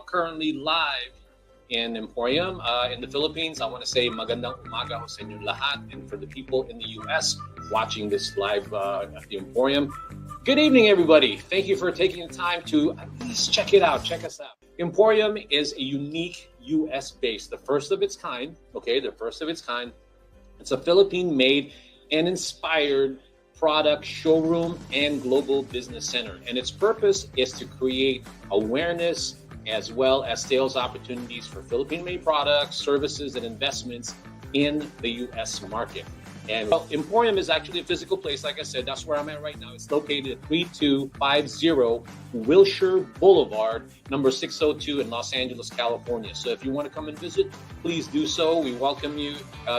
Currently live in Emporium in the Philippines. I want to say magandang umaga ho sa inyo lahat, and for the people in the US watching this live at the Emporium, good evening everybody. Thank you for taking the time to at least check it out, check us out. Emporium is a unique US based, the first of its kind, okay, the first of its kind. It's a Philippine made and inspired product showroom and global business center, and its purpose is to create awareness as well as sales opportunities for Philippine-made products, services, and investments in the U.S. market. And Emporium is actually a physical place. Like I said, that's where I'm at right now. It's located at 3250 Wilshire Boulevard, number 602 in Los Angeles, California. So if you want to come and visit, please do so. We welcome you.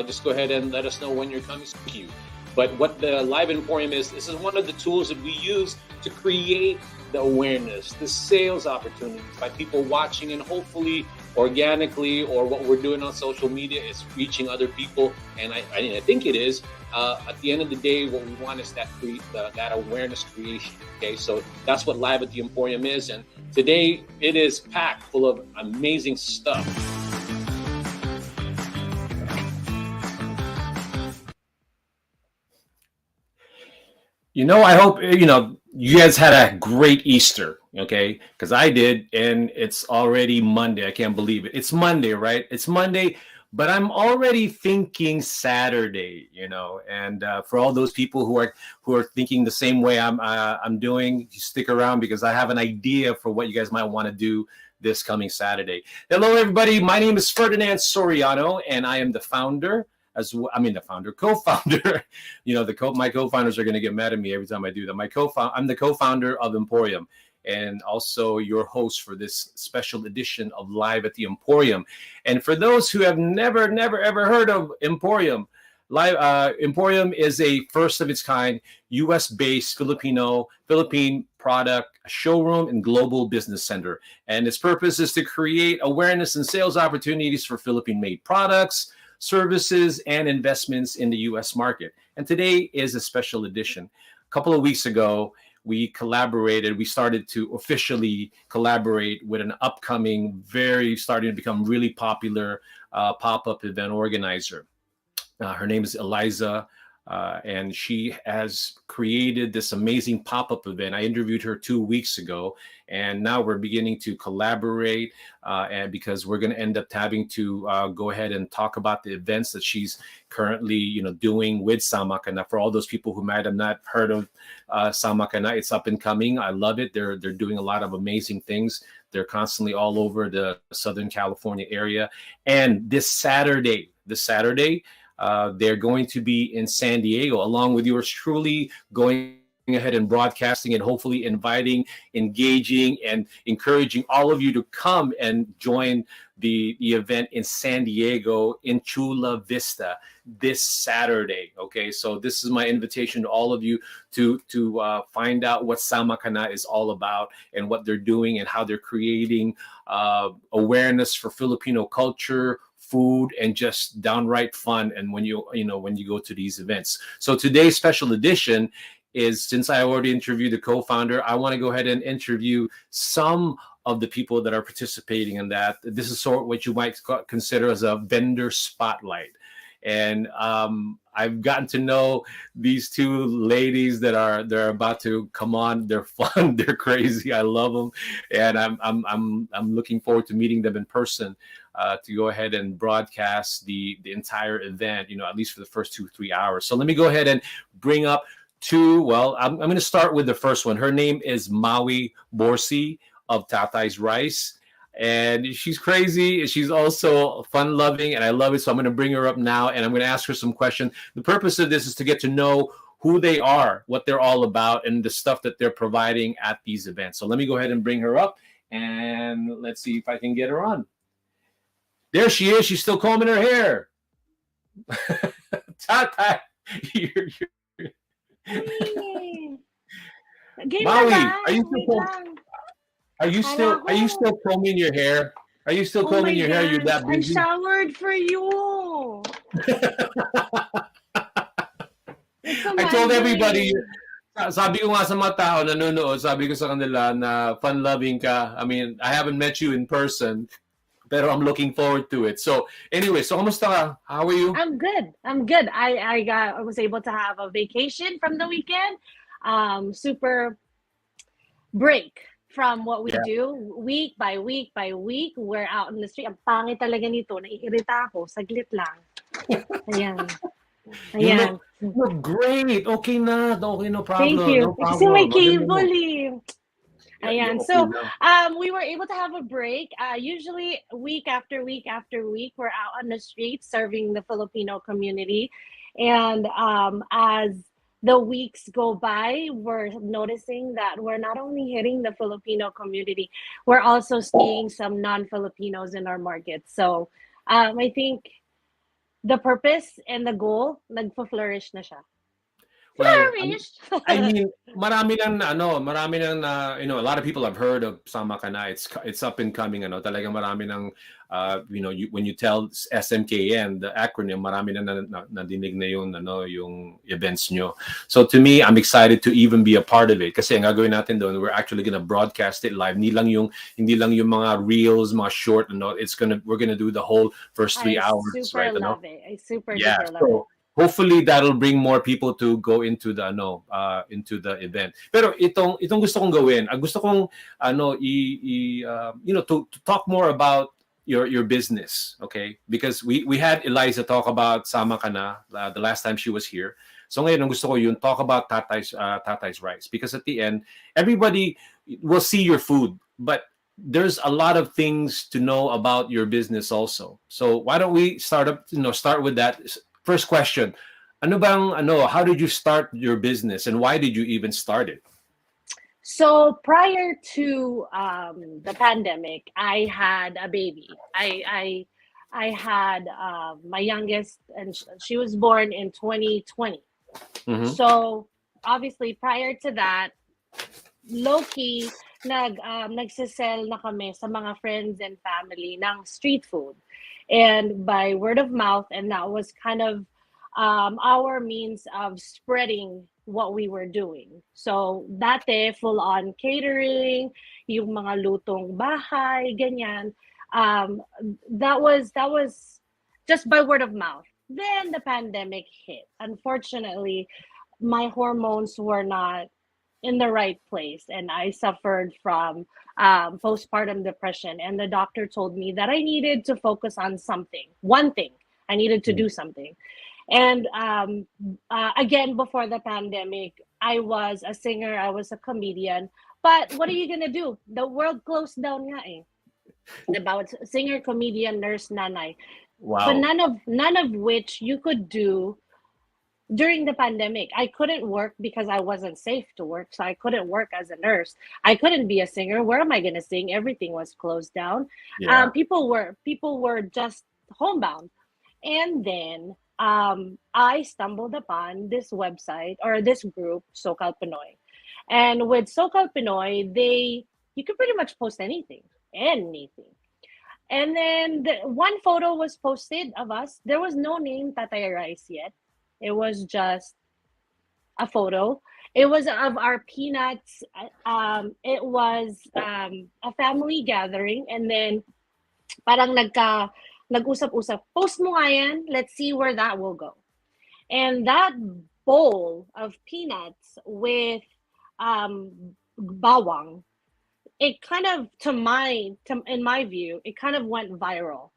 Just go ahead and let us know when you're coming. Thank you. But what the Live Emporium is, this is one of the tools that we use to create the awareness, the sales opportunities by people watching, and hopefully organically, or what we're doing on social media is reaching other people. And I think it is. At the end of the day, what we want is that awareness creation. Okay, so that's what Live at the Emporium is. And today it is packed full of amazing stuff. I hope, you guys had a great Easter, okay? Because I did, and it's already Monday. I can't believe it. It's Monday, right? It's Monday, but I'm already thinking Saturday, and for all those people who are thinking the same way I'm doing, stick around because I have an idea for what you guys might want to do this coming Saturday. Hello, everybody. My name is Ferdinand Soriano, and I am the founder. Co-founder. My co-founders are going to get mad at me every time I do that. I'm the co-founder of Emporium, and also your host for this special edition of Live at the Emporium. And for those who have never, ever heard of Emporium, Emporium is a first of its kind, U.S.-based Philippine product showroom and global business center. And its purpose is to create awareness and sales opportunities for Philippine-made products, services, and investments in the U.S. market. And today is a special edition. A couple of weeks ago, we started to officially collaborate with an upcoming, starting to become really popular pop-up event organizer. Her name is Eliza, and she has created this amazing pop-up event. I interviewed her 2 weeks ago, and now we're beginning to collaborate, and because we're going to end up having to go ahead and talk about the events that she's currently, doing with Samakana. For all those people who might have not heard of Samakana, it's up and coming. I love it. They're doing a lot of amazing things. They're constantly all over the Southern California area. And this Saturday, they're going to be in San Diego, along with yours truly, going going ahead and broadcasting and hopefully inviting, engaging, and encouraging all of you to come and join the event in San Diego in Chula Vista this Saturday. Okay, so this is my invitation to all of you to find out what Sama Kana is all about and what they're doing and how they're creating awareness for Filipino culture, food, and just downright fun. And when when you go to these events, so today's special edition is, since I already interviewed the co-founder, I want to go ahead and interview some of the people that are participating in that. This is sort of what you might consider as a vendor spotlight. And I've gotten to know these two ladies they're about to come on. They're fun, they're crazy. I love them, and I'm looking forward to meeting them in person to go ahead and broadcast the entire event. At least for the first 2-3 hours. So let me go ahead and bring up two. Well, I'm going to start with the first one. Her name is Maui Borsi of Tatay's Rice. And she's crazy. She's also fun-loving, and I love it. So I'm going to bring her up now, and I'm going to ask her some questions. The purpose of this is to get to know who they are, what they're all about, and the stuff that they're providing at these events. So let me go ahead and bring her up, and let's see if I can get her on. There she is. She's still combing her hair. Tatay, Maui, are you still combing your hair? Are you still combing your hair? You're that busy? I showered for you. I told everybody, sabi ko nga sa mga tao nanonood, sabi ko sa kanila na fun-loving ka. I mean, I haven't met you in person, pero I'm looking forward to it. So anyway, so kamusta ka? How are you? I'm good. I was able to have a vacation from the weekend. Super break from what we do week by week by week. We're out in the street. Ang pangit talaga nito. Naiirita ako. Saglit lang. Ayan. You look great. Okay na. Okay, no problem. Thank you. No problem. Kasi may cable eh. Ayan. So we were able to have a break. Usually week after week after week, we're out on the street serving the Filipino community. And as the weeks go by, we're noticing that we're not only hitting the Filipino community, we're also seeing some non-Filipinos in our market. So I think the purpose and the goal, nagpa-flourish na siya. Well, I mean, marami nang a lot of people have heard of Sama Kana. It's up and coming, talagang marami nang when you tell SMKN, the acronym, marami nang nadinig na yung events nyo. So to me, I'm excited to even be a part of it kasi ang gagawin natin doon, we're actually gonna broadcast it live. Hindi lang yung mga reels, mga short, we're gonna do the whole first 3 hours, right? Love it. I super love it. Hopefully that'll bring more people to go into the event. Pero itong gusto kong gawin, gusto kong to talk more about your business, okay? Because we had Eliza talk about Sama Kana the last time she was here. So ngayon ang gusto ko yun, talk about Tatay's Rice, because at the end everybody will see your food, but there's a lot of things to know about your business also. So why don't we start with that? First question, how did you start your business and why did you even start it? So prior to the pandemic, I had a baby. I had my youngest, and she was born in 2020. Mm-hmm. So obviously prior to that, low-key, nagsisell na kami sa mga friends and family ng street food. And by word of mouth, and that was kind of our means of spreading what we were doing. So dati, full-on catering, yung mga lutong bahay, ganyan. That was just by word of mouth. Then the pandemic hit. Unfortunately, my hormones were not in the right place, and I suffered from postpartum depression, and the doctor told me that I needed to focus on one thing. I needed to do something. And again, before the pandemic, I was a singer, I was a comedian, but what are you gonna do? The world closed down nga eh. About singer, comedian, nurse, nanay. Wow. But none of which you could do during the pandemic. I couldn't work because I wasn't safe to work. So I couldn't work as a nurse. I couldn't be a singer. Where am I going to sing? Everything was closed down. Yeah. People were just homebound. And then I stumbled upon this website or this group, SoCal Pinoy. And with SoCal Pinoy, you could pretty much post anything, anything. And then one photo was posted of us. There was no name Tatay Rice yet. It was just a photo. It was of our peanuts. It was a family gathering, and then parang nag-usap-usap. Post mo nga yan. Let's see where that will go. And that bowl of peanuts with bawang, it kind of in my view, it kind of went viral.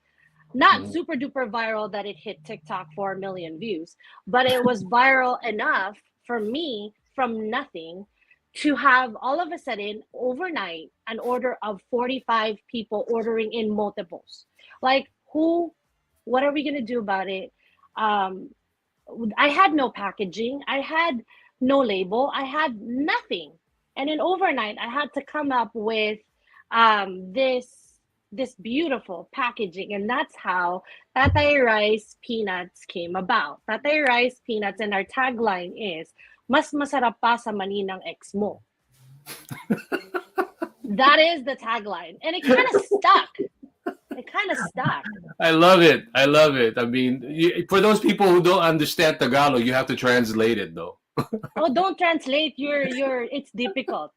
Not Mhm. super duper viral that it hit TikTok 4 million views, but it was viral enough for me from nothing to have all of a sudden overnight an order of 45 people ordering in multiples. Like, what are we going to do about it? Um, I had no packaging, I had no label, I had nothing. And then overnight, I had to come up with this beautiful packaging, and that's how Tatay Rice Peanuts came about. Tatay Rice Peanuts, and our tagline is, "Mas masarap pa sa mani ng ex mo." That is the tagline, and it kind of stuck. It kind of stuck. I love it. I love it. I mean, for those people who don't understand Tagalog, you have to translate it though. Oh, don't translate. It's difficult.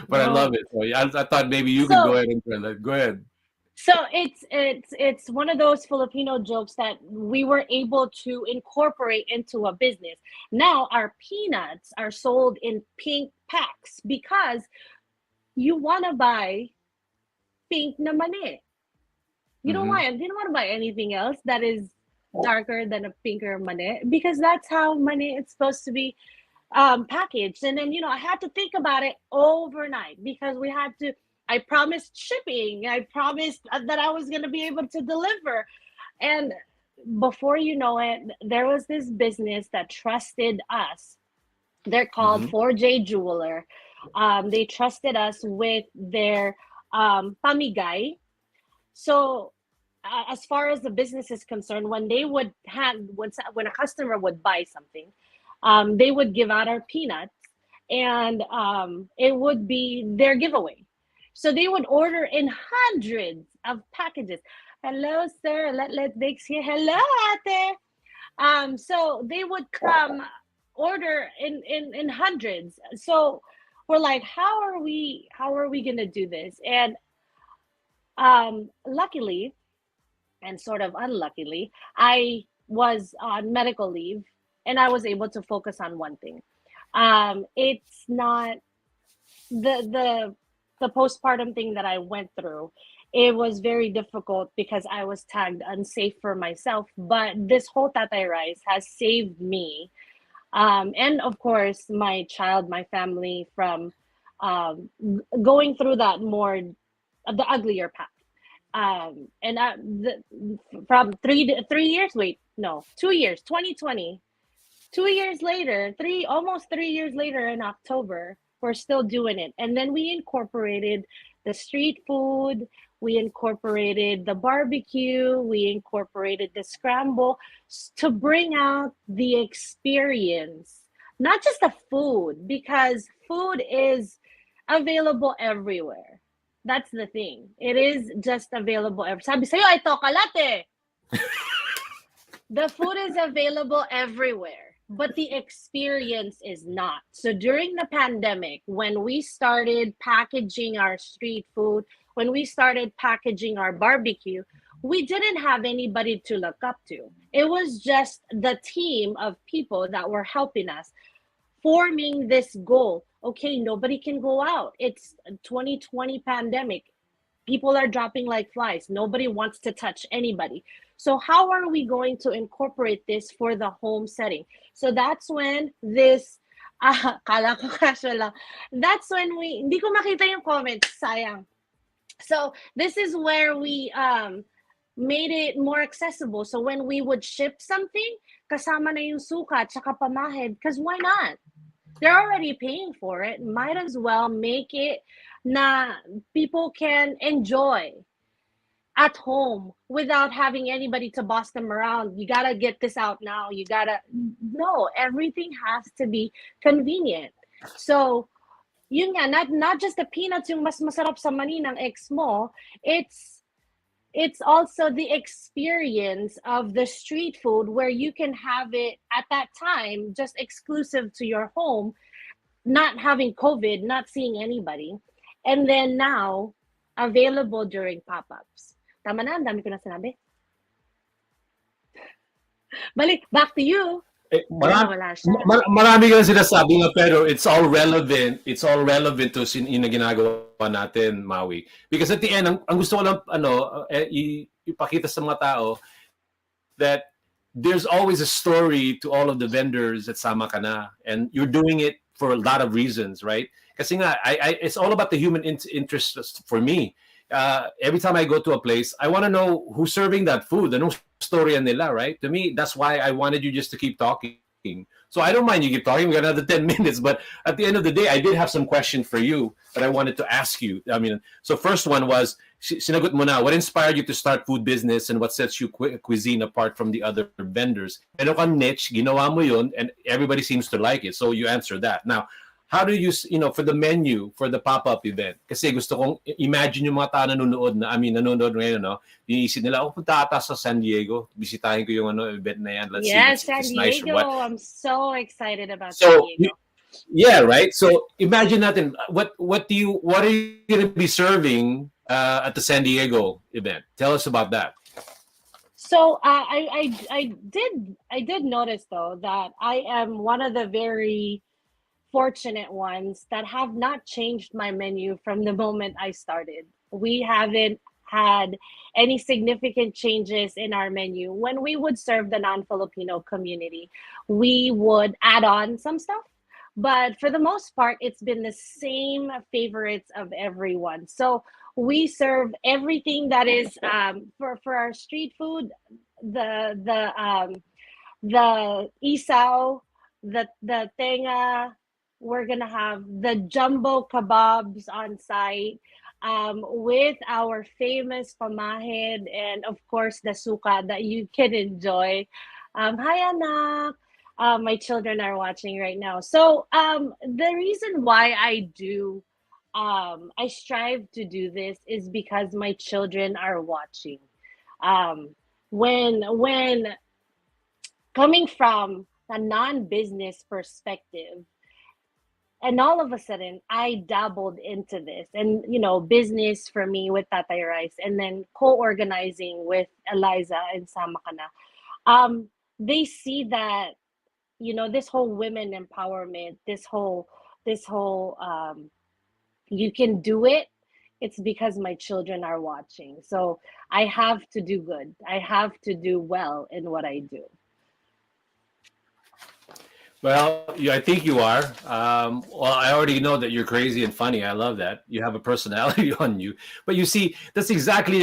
But I No. love it. So I thought maybe you could go So ahead and translate. Go ahead. So it's one of those Filipino jokes that we were able to incorporate into a business. Now our peanuts are sold in pink packs because you want to buy pink na mani. You don't Hmm. want you don't want to buy anything else that is darker than a pinker mani, because that's how mani is supposed to be packaged. And then, I had to think about it overnight because I promised shipping. I promised that I was going to be able to deliver. And before you know it, there was this business that trusted us. They're called Hmm. 4J Jeweler. They trusted us with their pamigay. So, as far as the business is concerned, when they would when a customer would buy something, they would give out our peanuts, and it would be their giveaway. So they would order in hundreds of packages. Hello, sir. Let Dix here. Hello, ate. So they would come order in hundreds. So we're like, how are we gonna do this? And luckily, and sort of unluckily, I was on medical leave, and I was able to focus on one thing. It's not the the postpartum thing that I went through. It was very difficult because I was tagged unsafe for myself. But this whole Tatay Rice has saved me, and of course my child, my family, from going through that more the uglier path. And from 3 years, wait, no, 2 years, 2020, 2 years later, almost 3 years later in October, we're still doing it. And then we incorporated the street food, we incorporated the barbecue, we incorporated the scramble to bring out the experience, not just the food, because food is available everywhere. That's the thing. It is just available everywhere. Sabi sa'yo, ay to kalat eh. The food is available everywhere, but the experience is not. So during the pandemic, when we started packaging our street food, when we started packaging our barbecue, we didn't have anybody to look up to. It was just the team of people that were helping us forming this goal. Okay, nobody can go out. It's 2020 pandemic. People are dropping like flies. Nobody wants to touch anybody. So how are we going to incorporate this for the home setting? So that's when this kala ko kasya lang. That's when hindi ko makita yung comments, sayang. So this is where made it more accessible. So when we would ship something, kasama na yung suka tsaka pamahid, because why not? They're already paying for it. Might as well make it na people can enjoy at home without having anybody to boss them around. You gotta get this out now. You gotta no, everything has to be convenient. So yun nga, not just the peanuts yung mas masarap sa mani ng ex mo, it's also the experience of the street food where you can have it at that time just exclusive to your home, not having COVID, not seeing anybody, and then now available during pop-ups. Tama na, ang dami ko na sinabi. Balik, back to you. Marami kang sinasabi nga, pero it's all relevant. It's all relevant to yung ginagawa natin, Maui. Because at the end, ang gusto ko lang ipakita sa mga tao that there's always a story to all of the vendors at Sama Ka Na, and you're doing it for a lot of reasons, right? Kasi nga, it's all about the human interest for me. Every time I go to a place, I want to know who's serving that food. Anong story nila, right? To me, that's why I wanted you just to keep talking. So I don't mind you keep talking. We got another 10 minutes, but at the end of the day, I did have some questions for you that I wanted to ask you. I mean, so first one was, sinagot mo na, what inspired you to start food business and what sets you cuisine apart from the other vendors? Meron kang niche, ginawa mo yun, and everybody seems to like it. So you answer that. Now, how do you, for the menu, for the pop-up event? Kasi gusto kong imagine yung mga tao nanonood ngayon, no? Iisip nila, punta ata sa San Diego. Bisitahin ko yung event na yan. Let's see Yes, if San it's nice Diego. or what. I'm so excited about San Diego. Yeah, right? So imagine natin, what are you going to be serving at the San Diego event? Tell us about that. So I did notice though that I am one of the very fortunate ones that have not changed my menu from the moment I started. We haven't had any significant changes in our menu. When we would serve the non-Filipino community, we would add on some stuff, but for the most part, it's been the same favorites of everyone. So we serve everything that is for our street food, the isaw, the tenga. We're gonna have the jumbo kebabs on site with our famous pamahid and of course the suka that you can enjoy. Hi anak, my children are watching right now. So the reason why I strive to do this is because my children are watching. When coming from a non-business perspective, and all of a sudden I dabbled into this, and business for me with Tatay Rice, and then co-organizing with Eliza and Sama Ka Na. They see that this whole women empowerment, this whole you can do it. It's because my children are watching. So I have to do good. I have to do well in what I do. Well, I think you are. Well, I already know that you're crazy and funny. I love that. You have a personality on you. But you see, that's exactly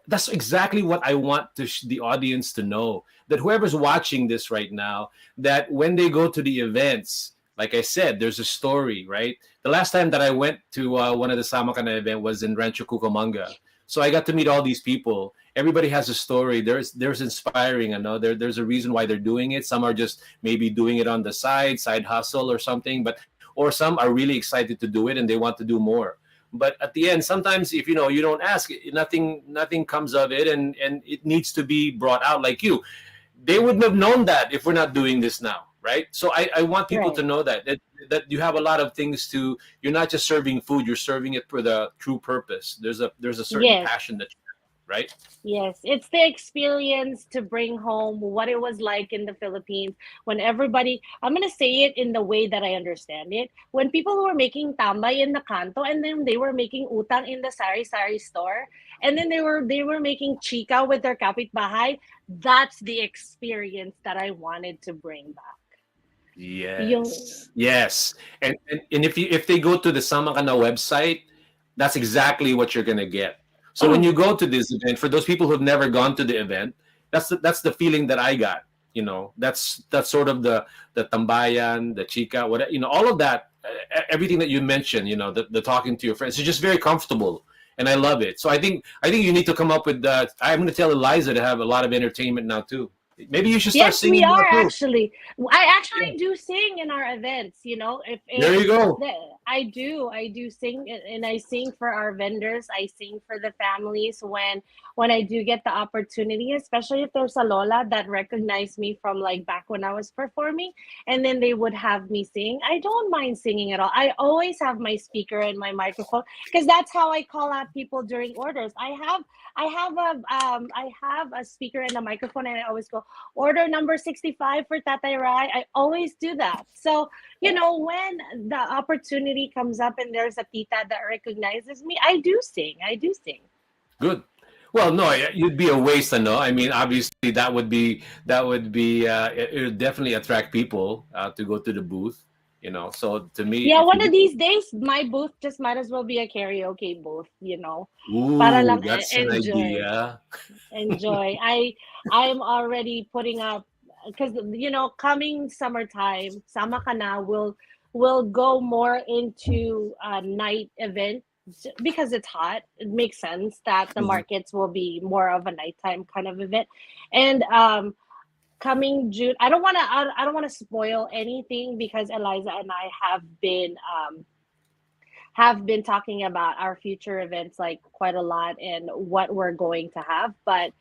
that's exactly what I want the audience to know. That whoever's watching this right now, that when they go to the events, like I said, there's a story, right? The last time that I went to one of the Sama Ka Na event was in Rancho Cucamonga. So I got to meet all these people. Everybody has a story. There's inspiring. I know there's a reason why they're doing it. Some are just maybe doing it on the side hustle or something. Or some are really excited to do it and they want to do more. But at the end, sometimes if you don't ask, nothing comes of it, and it needs to be brought out. Like you, they wouldn't have known that if we're not doing this now, right? So I want people to know that you have a lot of things to. You're not just serving food; you're serving it for the true purpose. There's a certain passion that you have, right? Yes, it's the experience to bring home what it was like in the Philippines when everybody, I'm going to say it in the way that I understand it, when people were making tambay in the kanto, and then they were making utang in the sari-sari store, and then they were making chika with their kapitbahay. That's the experience that I wanted to bring back. Yes. And if they go to the Sama Ka Na website, that's exactly what you're going to get. So when you go to this event, for those people who've never gone to the event, that's the feeling that I got. That's sort of the tambayan, the chica, whatever, all of that, everything that you mentioned, the talking to your friends, it's just very comfortable, and I love it. So I think you need to come up with that. I'm going to tell Eliza to have a lot of entertainment now too. Maybe you should start Yes, we singing now are too. actually. I Yeah. actually do sing in our events. If There you go. I do sing, and I sing for our vendors. I sing for the families when I do get the opportunity, especially if there's a lola that recognized me from like back when I was performing, and then they would have me sing. I don't mind singing at all. I always have my speaker and my microphone because that's how I call out people during orders. I have a speaker and a microphone, and I always go, order number 65 for Tatay Rai. I always do that. So, when the opportunity comes up and there's a tita that recognizes me, I do sing. I do sing. Good. Well, no, you'd be a waste, no. I mean, obviously, that would be it would definitely attract people to go to the booth. So to me, Yeah, if one you, of these days, my booth just might as well be a karaoke booth. Para ooh, lang that's an enjoy. idea. Enjoy. I'm already putting up because coming summertime, Sama Ka Na will go more into a night event because it's hot. It makes sense that the Mhm. markets will be more of a nighttime kind of event. And coming June, I don't want to spoil anything because Eliza and I have been talking about our future events like quite a lot and what we're going to have. But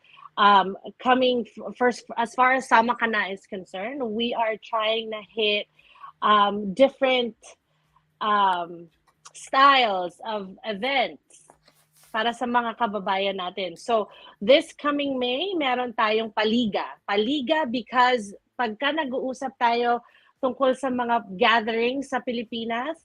coming first, as far as Samakana is concerned, we are trying to hit different um, styles of events para sa mga kababayan natin. So, this coming May, meron tayong paliga. Paliga because pagka nag-uusap tayo tungkol sa mga gatherings sa Pilipinas,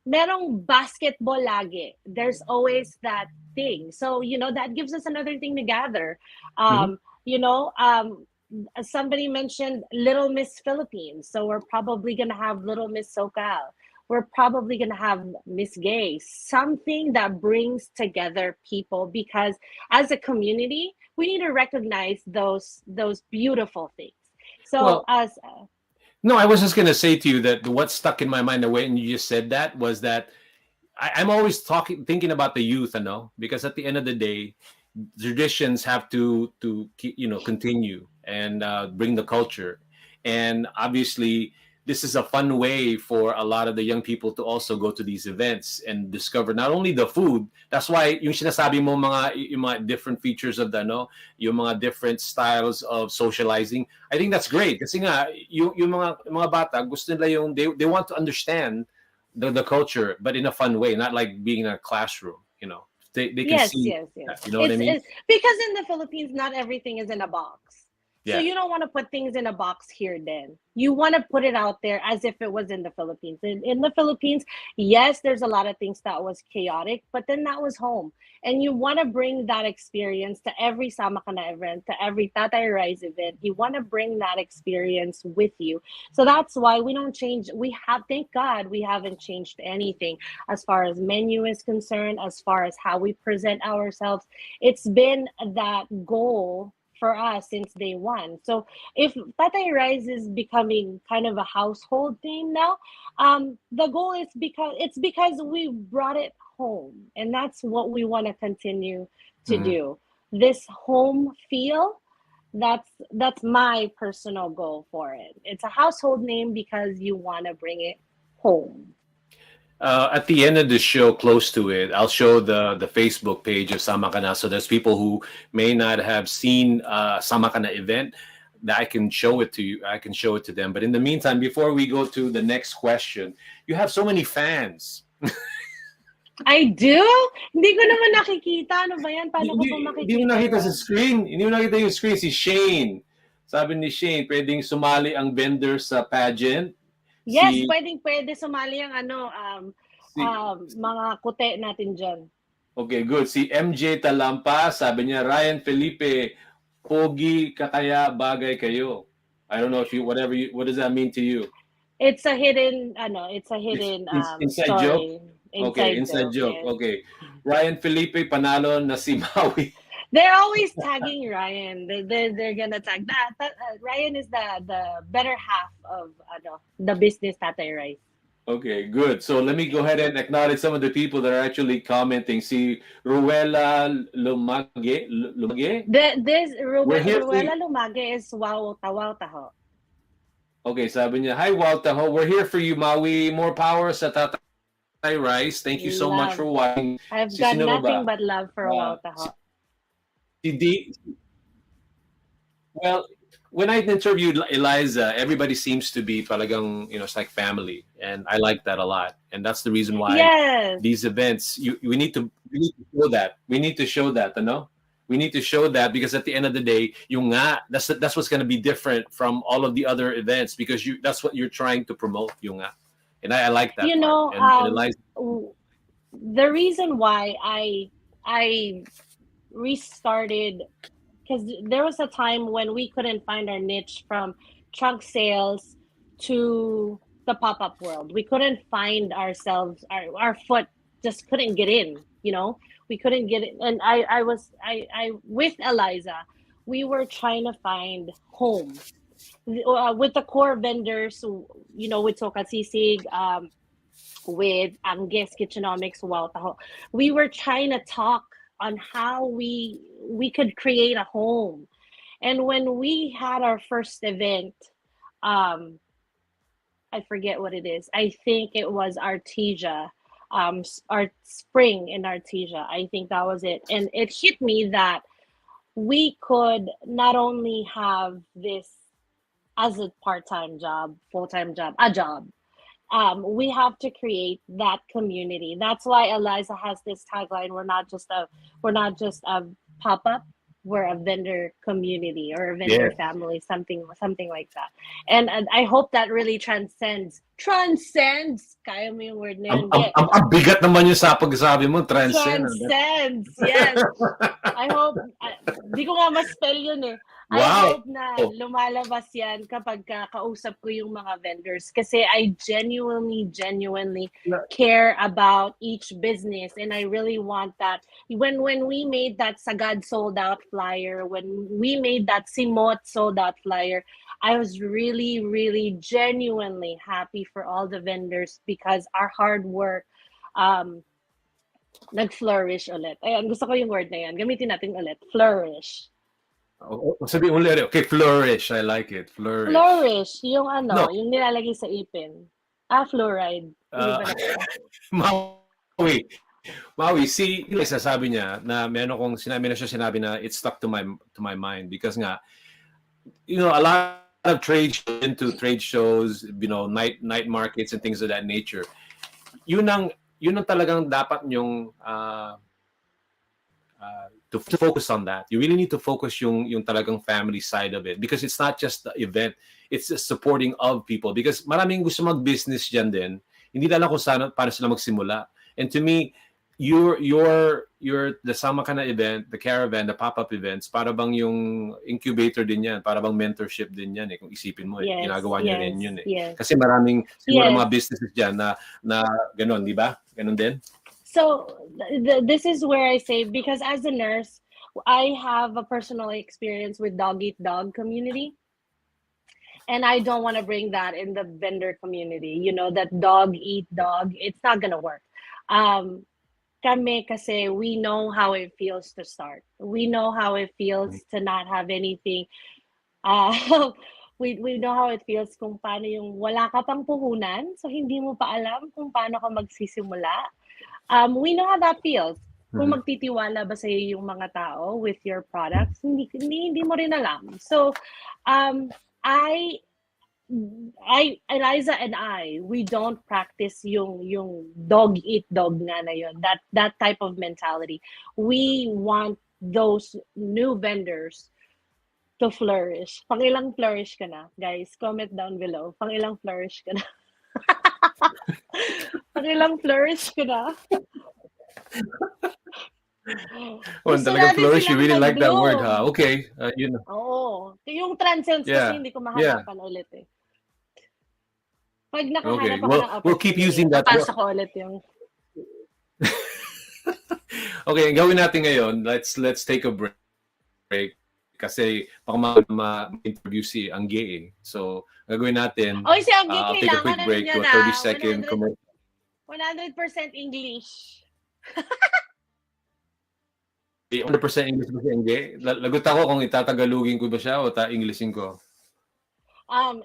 merong basketball lagi. There's always that thing. So, that gives us another thing to gather. Mhm. Um, you know, um, Somebody mentioned Little Miss Philippines. So we're probably going to have Little Miss SoCal. We're probably going to have Miss Gay, something that brings together people because as a community, we need to recognize those beautiful things. So Well, as no, I was just gonna say to you that what stuck in my mind the way and you just said that was that I'm always thinking about the youth, because at the end of the day, traditions have to continue and bring the culture, and obviously this is a fun way for a lot of the young people to also go to these events and discover not only the food. That's why yung sinasabi mo yung mga different features of the yung mga different styles of socializing. I think that's great kasi nga yung mga bata gusto nila yung they want to understand the culture, but in a fun way, not like being in a classroom. They can Yes, see yes, yes. that. You know what I mean? It's because in the Philippines, not everything is in a box. So Yeah. you don't want to put things in a box here then. You want to put it out there as if it was in the Philippines. In the Philippines, yes, there's a lot of things that was chaotic, but then that was home. And you want to bring that experience to every Samakana event, to every Tatay Rise event. You want to bring that experience with you. So that's why we don't change. Thank God, we haven't changed anything as far as menu is concerned, as far as how we present ourselves. It's been that goal for us since day one. So if Tatay Rise is becoming kind of a household thing now, the goal is because we brought it home, and that's what we want to continue to Mhm. do. This home feel, that's my personal goal for it. It's a household name because you want to bring it home. At the end of the show, close to it, I'll show the Facebook page of Samakana. So there's people who may not have seen Samakana event that I can show it to you. I can show it to them. But in the meantime, before we go to the next question, you have so many fans. I do? Hindi ko naman nakikita. Ano ba yan? Paano ko ba Hindi mo makikita nakita sa yan? screen. Hindi mo nakita yung screen. Si Shane. Sabi ni Shane, pwedeng sumali ang vendor sa pageant. Yes, Si pwede sumali ang si mga kute natin dyan. Okay, good. Si MJ Talampa, sabi niya, Ryan Felipe, pogi ka kaya bagay kayo. I don't know if what does that mean to you? It's a hidden It's inside joke? story. Okay, Inside inside joke, joke. yes. Okay. Ryan Felipe panalo na si Maui. They're always tagging Ryan. They're gonna tag that Ryan is the better half of the business Tatay Rice. Okay, good. So let me go ahead and acknowledge some of the people that are actually commenting. Si Ruela Lumage. This We're here for Ruela you. Lumage is wow taho. Okay, sabi niya, hi Walter Ho, we're here for you, Maui. More power sa Tatay Rice. Thank you so much Love. for watching. I've Si got sino ba ba? nothing but love for wow taho. Si D. Well, when I interviewed Eliza, everybody seems to be talagang, it's like family, and I like that a lot. And that's the reason why Yes. these events, we need to show that. We need to show that, We need to show that because at the end of the day, yung nga, that's what's going to be different from all of the other events because that's what you're trying to promote, yung nga. And I like that part. And Eliza, the reason why I restarted, because there was a time when we couldn't find our niche from trunk sales to the pop-up world. We couldn't find ourselves, our foot just couldn't get in, we couldn't get it. And I with Eliza, we were trying to find home with the core vendors, with Sokasisig, with Anges Kitchenomics, Wow Taho. We were trying to talk on how we could create a home. And when we had our first event, I forget what it is. I think it was Artesia, our spring in Artesia. I think that was it. And it hit me that we could not only have this as a part-time job, full-time job, a job. We have to create that community. That's why Eliza has this tagline: we're not just a pop-up, we're a vendor community or a vendor family, something like that. And I hope that really transcends. Kaya mo yung word na yun. Ang bigat naman yung sa pagsabi mo, transcends. Yes. I hope, di ko nga ma-spell yun eh. Wow. I hope na lumalabas yan kapag kausap ko yung mga vendors kasi I genuinely care about each business, and I really want that. When we made that Sagad sold out flyer, when we made that Simot sold out flyer, I was really, really genuinely happy for all the vendors because our hard work nag-flourish ulit. Ayan, gusto ko yung word na yan. Gamitin natin ulit. Flourish. Sabi ulit. Okay, flourish. I like it. Flourish. Flourish. Yung yung nilalagay sa ipin. Fluoride. Maui, see, sasabi niya na meron kong sinabi na it stuck to my mind because nga, a lot of trade shows, night markets and things of that nature. Yun ang talagang dapat nyong to focus on that. You really need to focus yung talagang family side of it because it's not just the event, it's the supporting of people because maraming gusto mag-business dyan din. Hindi lang kung paano sila magsimula. And to me, your the sama ka na event, the Caravan, the pop-up events, para bang yung incubator din yan, para bang mentorship din yan kung isipin mo ginagawa niyo rin yun Kasi maraming siguro mga businesses dyan na ganon, di ba? Ganon din. So this is where I say, because as a nurse, I have a personal experience with dog eat dog community. And I don't want to bring that in the vendor community. That dog eat dog, it's not going to work. Kami kasi we know how it feels to start. We know how it feels to not have anything. We know how it feels kung paano yung wala ka pang puhunan, so hindi mo pa alam kung paano ka magsisimula. We know how that feels. Kung magtitiwala ba sa iyo yung mga tao with your products, hindi mo rin alam. So, Eliza and we don't practice yung dog eat dog na yun, that type of mentality. We want those new vendors to flourish. Pangilang flourish ka na? Guys, comment down below. Pangilang flourish ka na? Pangilang flourish ka na? Talagang flourish, you really like that word, ha? Okay. Oo. Yung transcends kasi hindi ko mahanapan ulit eh. Pag nakahanap ako ng we'll keep using that. Napasa ko ulit yung... Okay, ang gawin natin ngayon, let's take a break kasi baka ma-interview si Angge eh. So, ang gagawin natin, Oy, si Angge, I'll take a quick kailangan ano break niya to a na 30-second commercial. 100% English. 100% English ba si Angge? Lagot ako kung itatagalugin ko ba siya o Englishin ko.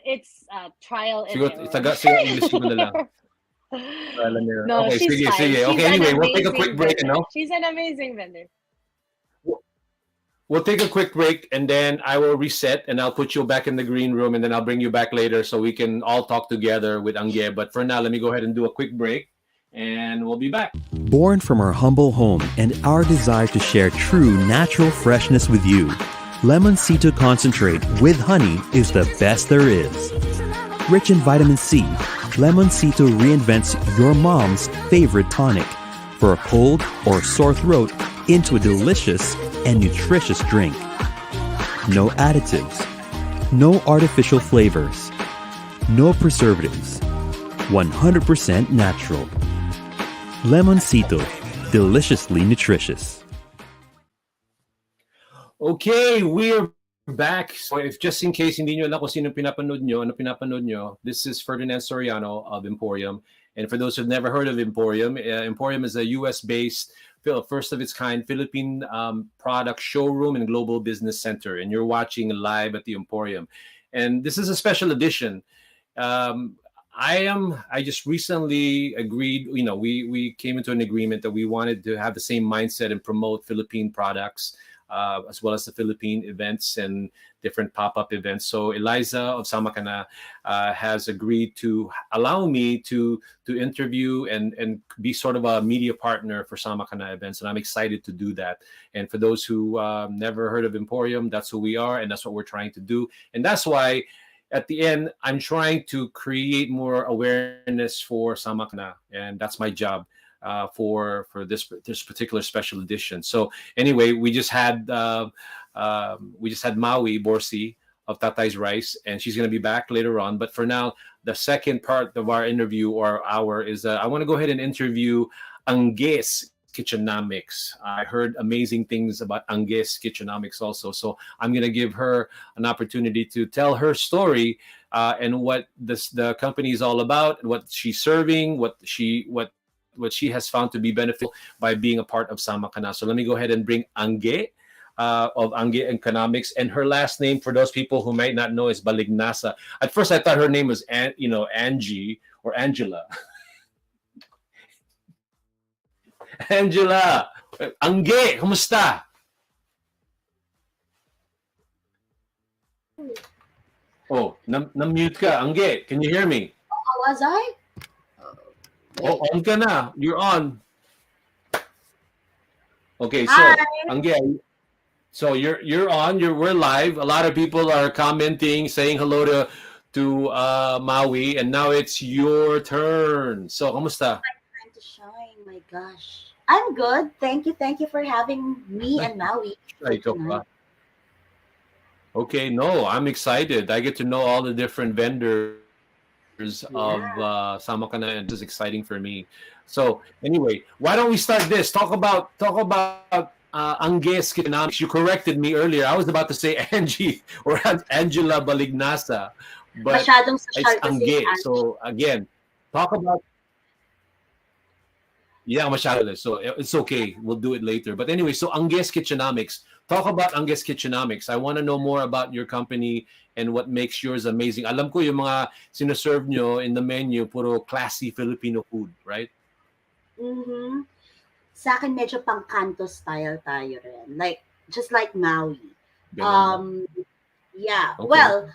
It's trial and Siguro, error. English ko na lang. No, Okay, she's sige, fine. sige. She's Okay, an anyway, we'll take a amazing quick break, vendor. no? She's an amazing vendor. We'll take a quick break and then I will reset and I'll put you back in the green room and then I'll bring you back later so we can all talk together with Angge. But for now, let me go ahead and do a quick break and we'll be back. Born from our humble home and our desire to share true natural freshness with you, Lemoncito Concentrate with honey is the best there is. Rich in vitamin C, Lemoncito reinvents your mom's favorite tonic for a cold or sore throat into a delicious and nutritious drink. No additives, no artificial flavors, no preservatives, 100% natural. Lemoncito, deliciously nutritious. Okay, we're back. So if just in case hindi nyo alam kung sino pinapanood nyo, this is Ferdinand Soriano of Emporium. And for those who've never heard of Emporium, Emporium is a US-based, first of its kind, Philippine product showroom and global business center. And you're watching live at the Emporium. And this is a special edition. I just recently agreed, we came into an agreement that we wanted to have the same mindset and promote Philippine products, as well as the Philippine events and different pop-up events. So Eliza of Samakana has agreed to allow me to interview and be sort of a media partner for Samakana events. And I'm excited to do that. And for those who never heard of Emporium, that's who we are and that's what we're trying to do. And that's why at the end, I'm trying to create more awareness for Samakana. And that's my job. For this particular special edition. So anyway, we just had Maui Borsi of Tatay's Rice, and she's going to be back later on. But for now, the second part of our interview or hour is I want to go ahead and interview Angge's Kitchenomics. I heard amazing things about Angge's Kitchenomics also. So I'm going to give her an opportunity to tell her story and what the company is all about, what she's serving, what she has found to be beneficial by being a part of Samakana. So let me go ahead and bring Angge of Angge Economics. And her last name, for those people who might not know, is Balignasa. At first, I thought her name was Angie or Angela. Angela! Angge, kumusta? Oh, na-mute ka. Angge, can you hear me? Was I? Oh, on ka na. You're on. Okay, so Hi. Angge, so you're on. We're live. A lot of people are commenting, saying hello to Maui, and now it's your turn. So, kamusta? Time to shine. My gosh, I'm good. Thank you for having me and Maui. Okay, no, I'm excited. I get to know all the different vendors of Samakana, and this is exciting for me. So anyway, why don't we start this? Talk about Angge's Kitchenomics. You corrected me earlier. I was about to say Angie or Angela Balignasa, but it's Angge. So again, talk about masyado. So it's okay. We'll do it later. But anyway, so Angge's Kitchenomics. Talk about Angge's Kitchenomics. I want to know more about your company and what makes yours amazing. Alam ko yung mga sinaserve nyo in the menu, puro classy Filipino food, right? Mm-hmm. Sa akin, medyo pang-kanto style tayo rin. Just like Maui. Yeah. Okay. Well,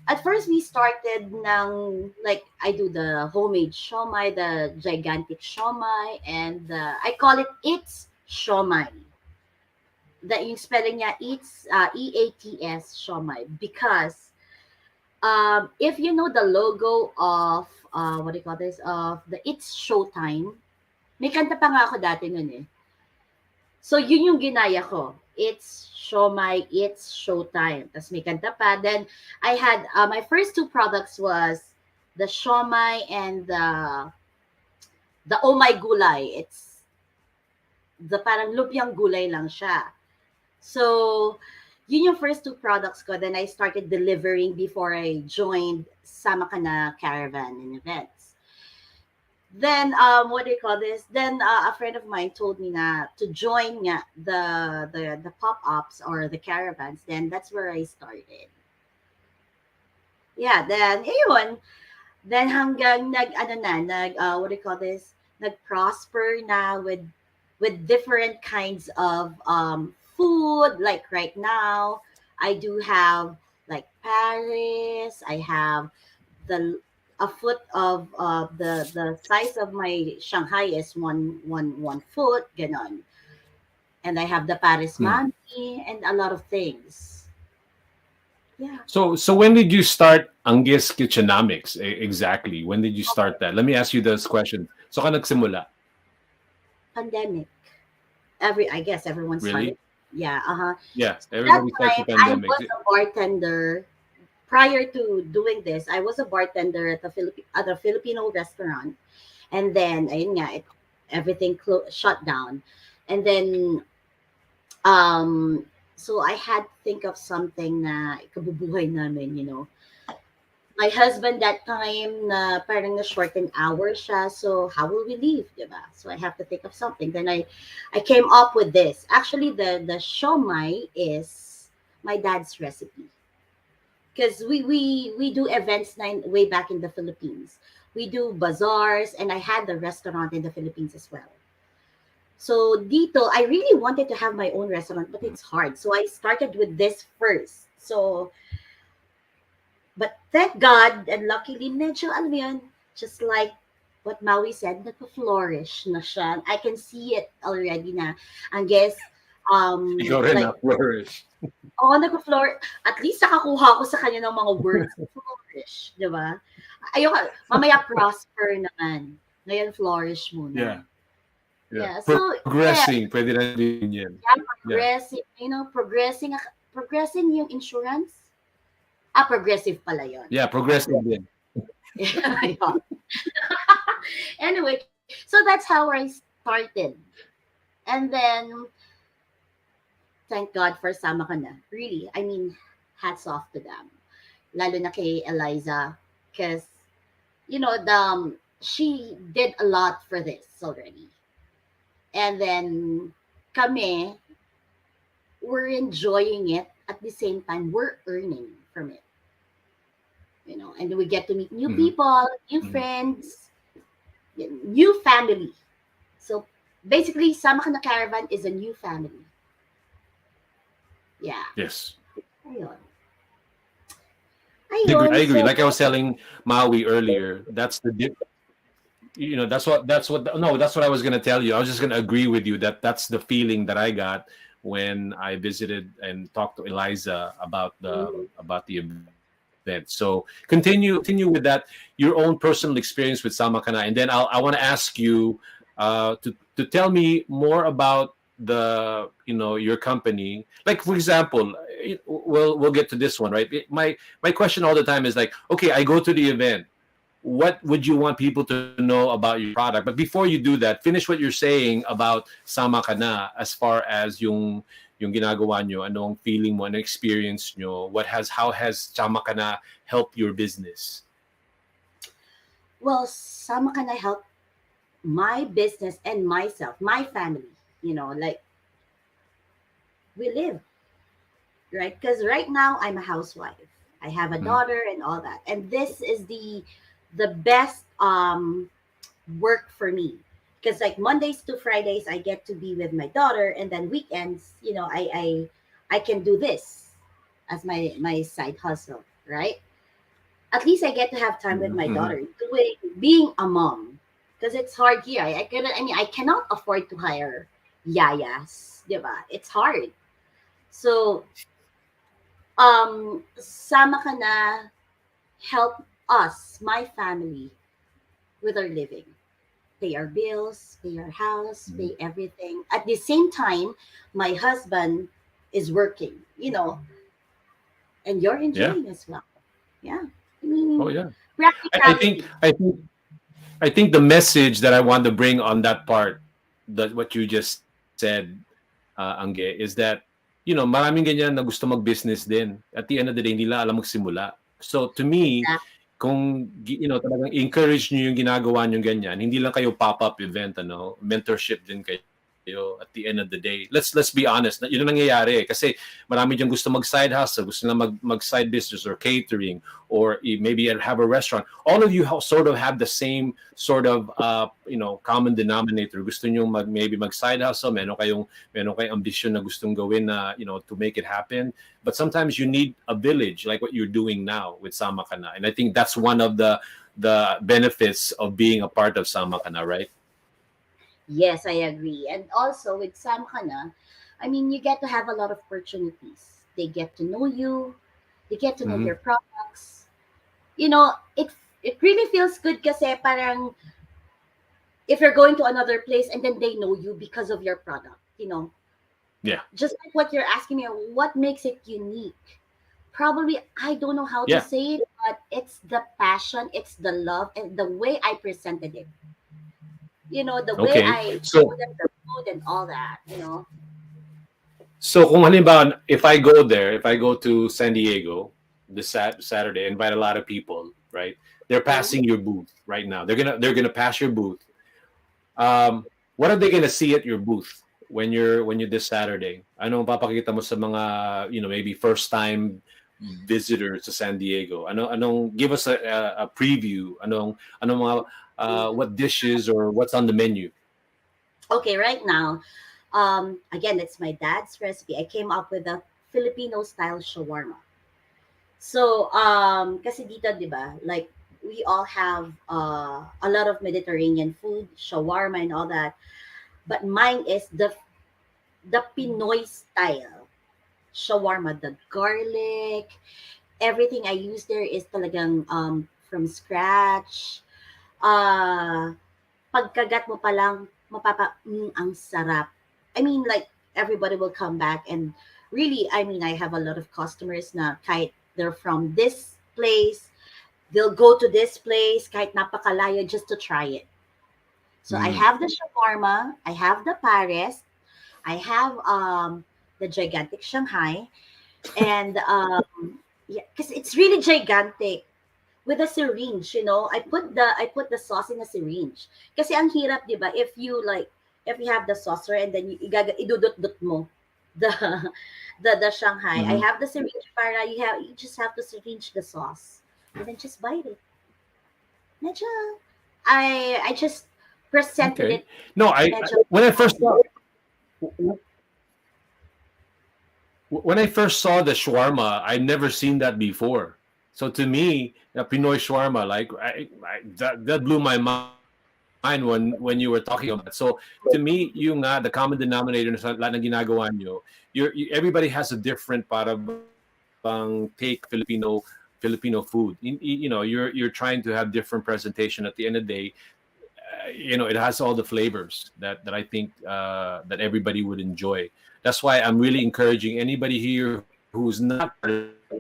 at first we started I do the homemade siomai, the gigantic siomai, and I call it It's Siomai. Yung spelling niya, It's EATS siomai, because if you know the logo of what do you call this, of the It's Showtime, may kanta pa nga ako dati nun eh. So yun yung ginaya ko. It's siomai, It's Showtime. Tapos may kanta pa. Then I had my first two products was the siomai and the Oh My Gulay. It's the parang lumpiang gulay lang siya. So, yun yung first two products ko. Then I started delivering before I joined Sama Ka Na Caravan and events. Then, what do you call this? Then a friend of mine told me na to join nga the pop-ups or the caravans. Then that's where I started. Yeah, then, ayun. Then hanggang what do you call this? Nag-prosper na with different kinds of food. Like right now, I do have like Paris. I have the a foot of the size of my Shanghai is one foot, ganon. And I have the Paris Hmm. Mami and a lot of things. Yeah, So when did you start Angus Kitchenomics exactly? When did you start that? Let me ask you this question. So ka nagsimula? pandemic. I guess everyone started. Really? Yeah, uh-huh. Yeah, That everybody starts time with I pandemic. was a bartender. Prior to doing this, I was a bartender at a Filipino restaurant, and then ayun nga, everything shut down, and then so I had to think of something na ikabubuhay namin, you know. My husband that time na parang na shorten hours siya, so how will we leave, diba? So I have to think of something. Then I came up with this. Actually, the shomai is my dad's recipe because we do events way back in the Philippines. We do bazaars, and I had the restaurant in the Philippines as well. So dito, I really wanted to have my own restaurant, but it's hard. So I started with this first. So, but thank God, and luckily, medyo, alam mo yun, just like what Maui said, nagpa-flourish na siya. I can see it already na, I guess, Ikaw rin like, na flourish. oh, nagpa-flourish. At least nakakuha ko sa kanya ng mga words. Flourish, di ba? Ayoko, mamaya prosper naman. Ngayon, flourish muna. Yeah. Yeah. So, yeah, Progressing, pwede na din yan. yeah, Yeah. progressing, you know, progressing yung insurance. Progressive pala yun. Yeah, progressive din. Yeah. Anyway, so that's how I started. And then, thank God for Sama Ka Na. Really, I mean, hats off to them. Lalo na kay Eliza. Because, you know, she did a lot for this already. And then, kami, we're enjoying it. At the same time, we're earning from it. You know, and we get to meet new Mhm. people, new Mhm. friends, new family. So basically, Sama Ka Na Caravan is a new family. Yeah. Yes. Ayun. I agree. So, Like I was telling Maui earlier, that's the you know, that's what I was going to tell you. I was just going to agree with you that that's the feeling that I got when I visited and talked to Eliza about the event. So continue with that, your own personal experience with Sama Ka Na, and then I want to ask you to tell me more about your company. Like for example, we'll get to this one, right? My question all the time is like, okay, I go to the event. What would you want people to know about your product? But before you do that, finish what you're saying about Sama Ka Na as far as yung ginagawa nyo, anong feeling mo, anong experience nyo, how has Sama Ka Na helped your business? well, Sama Ka Na helped my business and myself, my family. You know, like we live, right? Because right now I'm a housewife. I have a daughter and all that, and this is the best work for me because like Mondays to Fridays I get to be with my daughter, and then weekends, you know, I can do this as my side hustle, right? At least I get to have time with my daughter, doing being a mom, because it's hard here. I cannot afford to hire yayas, diba? It's hard. So Sama Ka Na help us, my family, with our living, pay our bills, pay our house, pay everything. At the same time, my husband is working, you know, and you're Yeah. enjoying as well. Yeah. I Oh mean, yeah. I think practicality. I think the message that I want to bring on that part, that what you just said, Angge, is that, maraming ganyan na gusto mag-business din. At the end of the day, hindi nila alam magsimula. So to me, Exactly. kung talagang encourage niyo yung ginagawa niyo ganyan, hindi lang kayo pop-up event, mentorship din kayo at the end of the day. Let's be honest, yun ang nangyayari kasi marami diyan gusto mag-side hustle, gusto na mag-side business or catering or maybe have a restaurant. All of you sort of have the same sort of common denominator. Gusto niyo maybe mag-side hustle, meron kayong ambisyon na gustong gawin na to make it happen. But sometimes you need a village like what you're doing now with Sama Ka Na. And I think that's one of the benefits of being a part of Sama Ka Na, right? Yes, I agree. And also with Sam Hana, I mean, you get to have a lot of opportunities. They get to know you, they get to know Mm-hmm. your products. It really feels good kasi parang if you're going to another place and then they know you because of your product. Yeah. Just like what you're asking me, what makes it unique? Probably, I don't know how to Yeah. say it, but it's the passion, it's the love, and the way I presented it. The way Okay. I So showed them the food and all that. So kung halimbawa, if I go there, if I go to San Diego this Saturday, invite a lot of people, right? They're Mhm. passing your booth right now. They're gonna pass your booth. What are they gonna see at your booth when you're this Saturday? Anong papakita mo sa mga maybe first time visitors to San Diego? Anong give us a preview? Anong mga what dishes or what's on the menu? Okay, right now, again, it's my dad's recipe. I came up with a Filipino style shawarma. So, kasi dito, di ba, like, we all have a lot of Mediterranean food, shawarma and all that. But mine is the Pinoy style shawarma. The garlic, everything I use there is talagang from scratch. Uh, Pagkagat mo pa lang, ang sarap. I mean, like, everybody will come back and really, I mean, I have a lot of customers na kahit they're from this place, they'll go to this place kahit napakalayo just to try it. So I Mm. have the shawarma, I have the Paris, I have the gigantic Shanghai, and yeah, because it's really gigantic with a syringe. I put the sauce in a syringe. Kasi ang hirap, 'di ba? If you have the saucer and then idudot-dot mo the the Shanghai. I Mhm. have the syringe para you just have to syringe the sauce and then just bite it. Medyo I just presented Okay. it No, medyo when I first saw the shawarma, I'd never seen that before. So to me, the Pinoy shawarma, like that blew my mind when you were talking about it. So to me, yung the common denominator sa lahat ng ginagawa nyo, everybody has a different parang take Filipino food. You're trying to have different presentation. At the end of the day, it has all the flavors that I think that everybody would enjoy. That's why I'm really encouraging anybody here who's not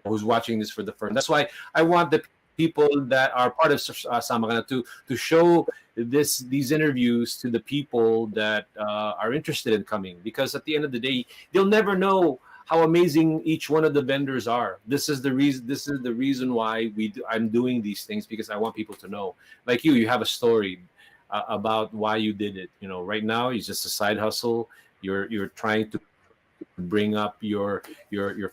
who's watching this for the first. That's why I want the people that are part of Samakana to show these interviews to the people that are interested in coming, because at the end of the day, they'll never know how amazing each one of the vendors are. This is the reason. This is the reason why I'm doing these things, because I want people to know. Like you have a story about why you did it. Right now it's just a side hustle. You're trying to bring up your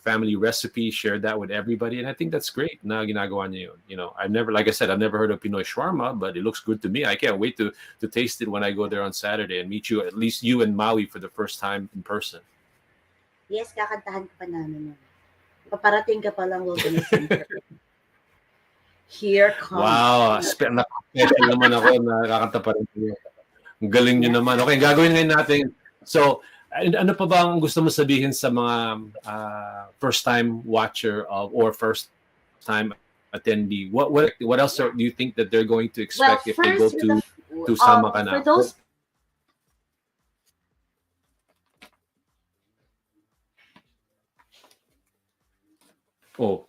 family recipe, share that with everybody, and I think that's great. Na ginagawa niyo yun. I've never, like I said, I've never heard of Pinoy shawarma, but it looks good to me. I can't wait to taste it when I go there on Saturday and meet you, at least you and Maui, for the first time in person. yes, kakantahan ka pa namin yun. Paparating ka pa lang, we're gonna sing Here comes. Wow, special naman ako, nakakanta pa rin kayo. Ang galing nyo Yeah. naman. Okay, gagawin ngayon natin. So, ano pa ba ang gusto mo sabihin sa mga first-time watcher or first-time attendee? What else do you think that they're going to Well, expect if they go first with the to Sama Ka for Na? those Oh,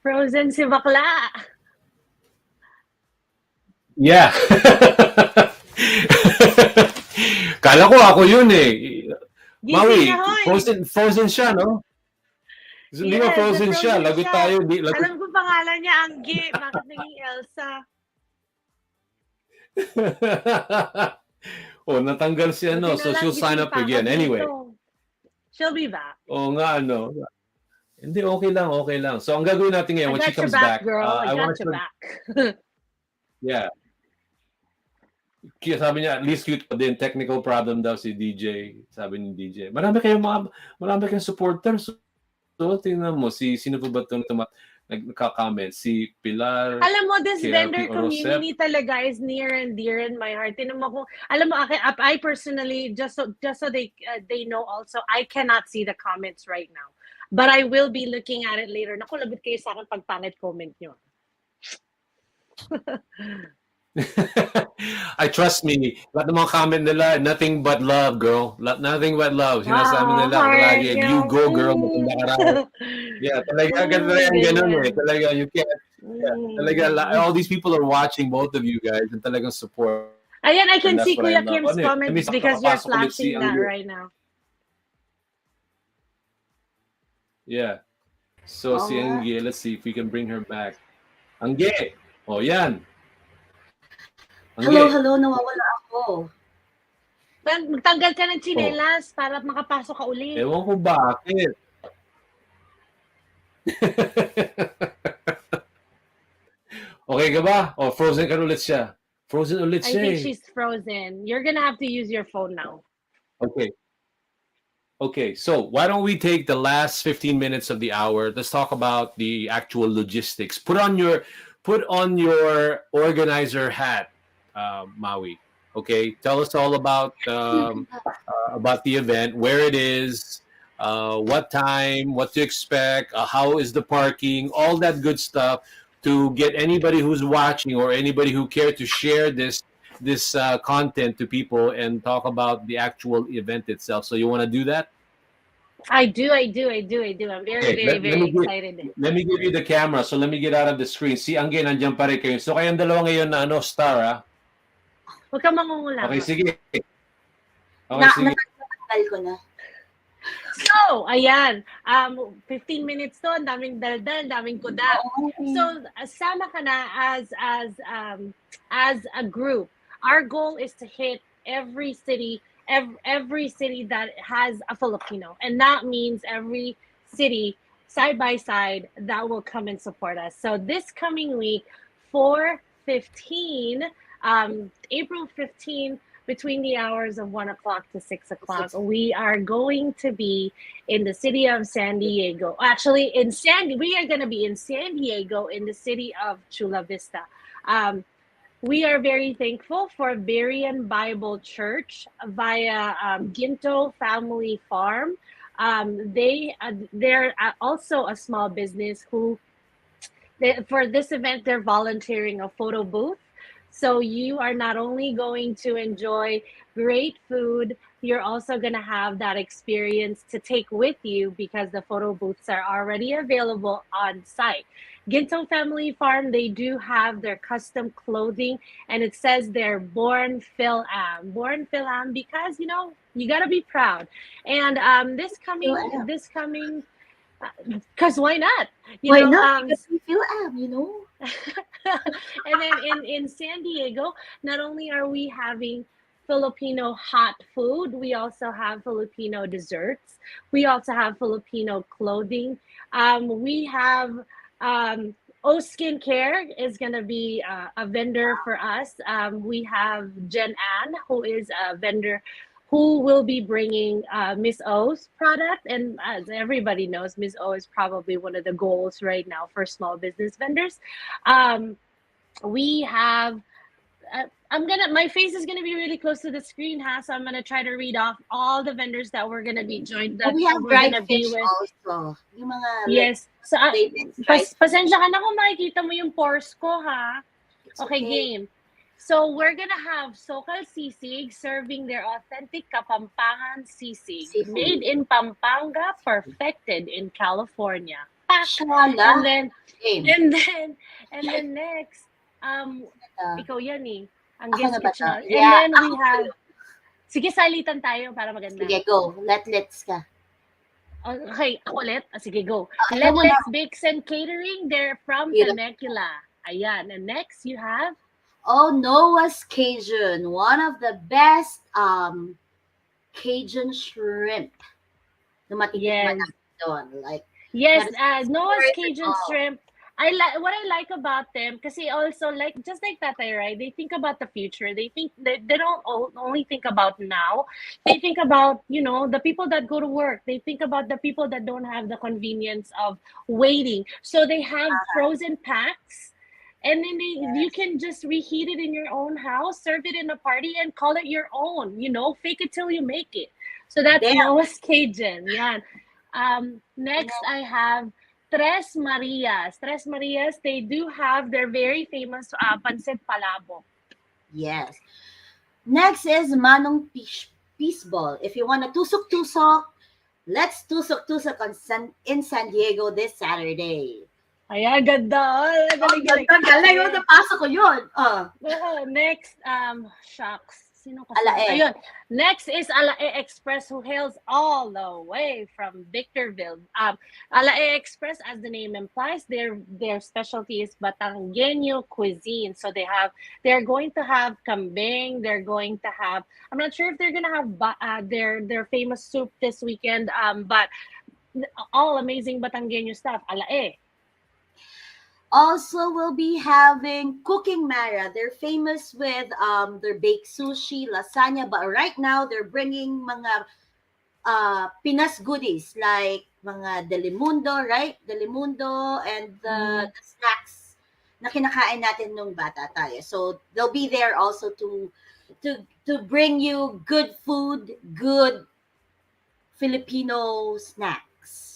Frozen si bakla. Yeah. Kala ko ako yun eh. Gising Maui, na, hoy! frozen siya, no? Hindi ba Yes, frozen siya? frozen Lagot siya. tayo. Lagot. Alam ko pangalan niya, Anggi. Bakit naging Elsa? Oh, natanggal si Buti ano. na So lang, she'll sign gising up pa ako again. Anyway. dito. She'll be back. Oh nga, ano. Hindi, okay lang, okay lang. So ang gagawin natin ngayon, I when she got your comes back, back, girl. I I want got your to, back. yeah. Sabi niya, at least cute pa din. Technical problem daw si DJ. Sabi ni DJ. Marami kayong supporters. So, tingnan mo, sino pa ba itong nagka-comment? Si Pilar, Alam mo, this vendor KRP, Orosep. community talaga is near and dear in my heart. Tinan mo kung, alam mo, I personally, just so they know also, I cannot see the comments right now. But I will be looking at it later. Naku, labit kayo sa akin pag pangit comment nyo. I trust me. Lahat ng mga comment nila, nothing but love, girl. Nothing but love. Sinasabi nila lagi, you go, girl. Maganda ka raw. Yeah, talaga ganun eh. Talaga, you can't. Yeah, talaga, all these people are watching, both of you guys, and talagang support. Ayan, I can see what I Kuya love. Kim's comments because you're nakapasok ulit si flashing that Angge. right now. Yeah. So, si Angge, let's see if we can bring her back. Angge! Oh, yan. Hello, nawawala ako. Magtanggal ka ng tsinelas para makapasok ka ulit. Ewan ko bakit. Okay ka ba? Oh, frozen ka ulit siya. Frozen ulit I siya. think she's frozen. You're gonna have to use your phone now. Okay. Okay, so why don't we take the last 15 minutes of the hour? Let's talk about the actual logistics. Put on your organizer hat, Maui. Okay, tell us all about the event, where it is, what time, what to expect, how is the parking, all that good stuff to get anybody who's watching or anybody who care to share this content to people and talk about the actual event itself. So you want to do that? I do. I'm very excited. Let me give you the camera. So let me get out of the screen. Si Angge, nandiyan pa rin kayo. So kayong dalawa ngayon na star, ha? Huwag ka mangungula. Okay, sige. Okay, sige. Natanggal ko na. So, ayan. 15 minutes to, daming daldal, daming kuda. So, sama ka na as a group. Our goal is to hit every city that has a Filipino, and that means every city side by side that will come and support us. So this coming week, April 15, between the hours of 1 o'clock to 6 o'clock, we are going to be in the city of San Diego. Actually, we are going to be in San Diego, in the city of Chula Vista. We are very thankful for Berean Bible Church via Ginto Family Farm. They're also a small business for this event, they're volunteering a photo booth. So you are not only going to enjoy great food, you're also going to have that experience to take with you because the photo booths are already available on site. Ginto Family Farm, they do have their custom clothing, and it says they're Born Phil-Am. Born Phil-Am because, you got to be proud. And this coming, because why not? Why not? Because we feel And then in San Diego, not only are we having Filipino hot food, we also have Filipino desserts. We also have Filipino clothing. We have O Skincare is going to be a vendor for us. We have Jen Ann, who is a vendor who will be bringing Miss O's product. And as everybody knows, Miss O is probably one of the goals right now for small business vendors. We have my face is gonna be really close to the screen, so I'm gonna try to read off all the vendors that we're gonna be joined, Oh, that we have we're dried gonna be fish with. also. Yung mga like Yes. So, latest dried fish. pasensya ka na kung makikita mo yung pores ko, ha? It's Okay, okay. game. So, we're gonna have Sokal Sisig serving their authentic Kapampangan sisig, Seafood. made in Pampanga, perfected in California. Pak! Shala. And then, Game. and then next, ikaw yan eh. Ang Ako guest na ba to? kitchen. And Yeah. then we Ako have, sige, salitan tayo para maganda. Sige, go. Let's ka. Okay, ako ulit. Sige, go. Ikaw muna. Let's Bakes and Catering. They're from Beautiful. Temecula. Ayan. And next, you have? Oh, Noah's Cajun. One of the best Cajun shrimp na matitikman Yes. natin doon. Like, Yes, that is Noah's worth it Cajun all. Shrimp. What I like about them, kasi also like just like Tatay, right? They think about the future. They think they don't only think about now. They think about, the people that go to work. They think about the people that don't have the convenience of waiting. So they have frozen packs, and then you can just reheat it in your own house, serve it in a party, and call it your own. Fake it till you make it. So that's Damn. Noah's Cajun. Yeah. Next, I have Tres Marias. Tres Marias, they do have their very famous pancit palabo. Yes. Next is Manong Peace Ball. If you want to tusok-tusok, let's tusok-tusok in San Diego this Saturday. Ayan, ganda. Galing. Galing. Napasok ko yun. Next, shucks. Sino kasi? Alae. Ayun. Next is Alae Express, who hails all the way from Victorville. Alae Express, as the name implies, their specialty is Batangueño cuisine. So they're going to have kambing. They're going to have, I'm not sure if they're going to have their famous soup this weekend, but all amazing Batangueño stuff. Alae. Also, we'll be having Cooking Mara. They're famous with their baked sushi, lasagna, but right now they're bringing mga Pinas goodies like mga Delimundo, right? Delimundo and the snacks na kinakain natin nung bata tayo. So they'll be there also to bring you good food, good Filipino snacks.